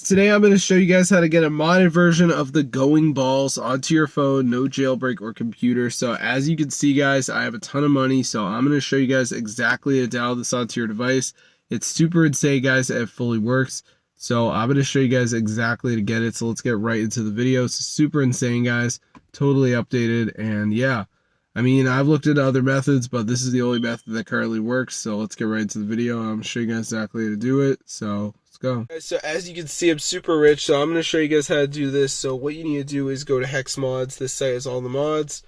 Today I'm going to show you guys how to get a modded version of the Going Balls onto your phone, no jailbreak or computer. So as you can see guys, I have a ton of money, so I'm going to show you guys exactly how to download this onto your device. It's super insane guys, it fully works. So I'm going to show you guys exactly to get it, so let's get right into the video. It's super insane guys, totally updated, and yeah. I mean, I've looked into other methods, but this is the only method that currently works. So let's get right into the video. I'm going to show you guys exactly how to do it. So let's go. So as you can see, I'm super rich. So I'm going to show you guys how to do this. So what you need to do is go to Hex Mods. This site has all the mods.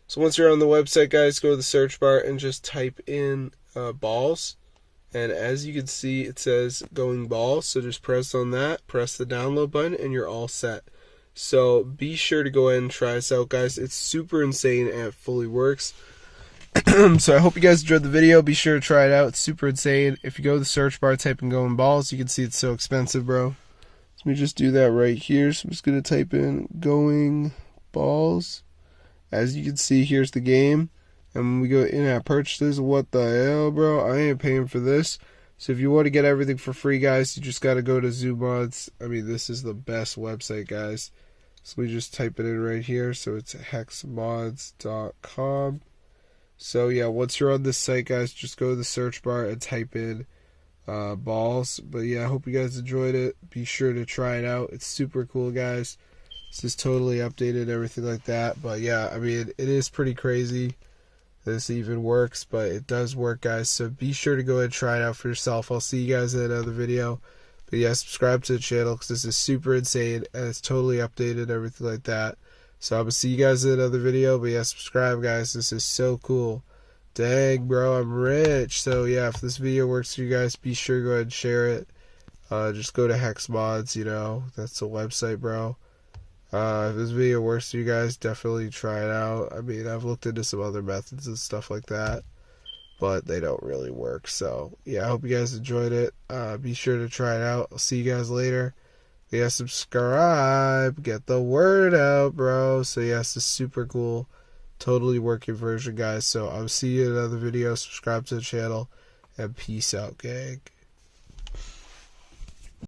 So once you're on the website, guys, go to the search bar and just type in balls. And as you can see, it says Going Balls. So just press on that, press the download button, and you're all set. So be sure to go ahead and try this out, guys. It's super insane and it fully works. So I hope you guys enjoyed the video. Be sure to try it out. It's super insane. If you go to the search bar, type in Going Balls, you can see it's so expensive, bro. Let me just do that right here. So I'm just going to type in Going Balls. As you can see, here's the game. And when we go in-app purchases, what the hell, bro? I ain't paying for this. So if you want to get everything for free, guys, you just got to go to ZooMods. I mean, this is the best website, guys. So we just type it in right here. So it's hexmods.com. So yeah, once you're on this site, guys, just go to the search bar and type in balls. But yeah, I hope you guys enjoyed it. Be sure to try it out. It's super cool, guys. This is totally updated, everything like that. But yeah, I mean, it is pretty crazy this even works, but it does work, guys. So be sure to go ahead and try it out for yourself. I'll see you guys in another video. But yeah, subscribe to the channel because this is super insane and it's totally updated, everything like that. So I'm gonna see you guys in another video. But yeah, subscribe, guys. This is so cool. Dang, bro, I'm rich. So yeah, if this video works for you guys, be sure to go ahead and share it. Just go to Hex Mods, you know, that's the website, bro. If this video works for you guys, definitely try it out. I mean, I've looked into some other methods and stuff like that, but they don't really work. So yeah, I hope you guys enjoyed it. Be sure to try it out. I'll see you guys later. Yeah, subscribe, get the word out, bro. So yes, it's super cool, totally working version, guys. So I'll see you in another video. Subscribe to the channel, and peace out, gang.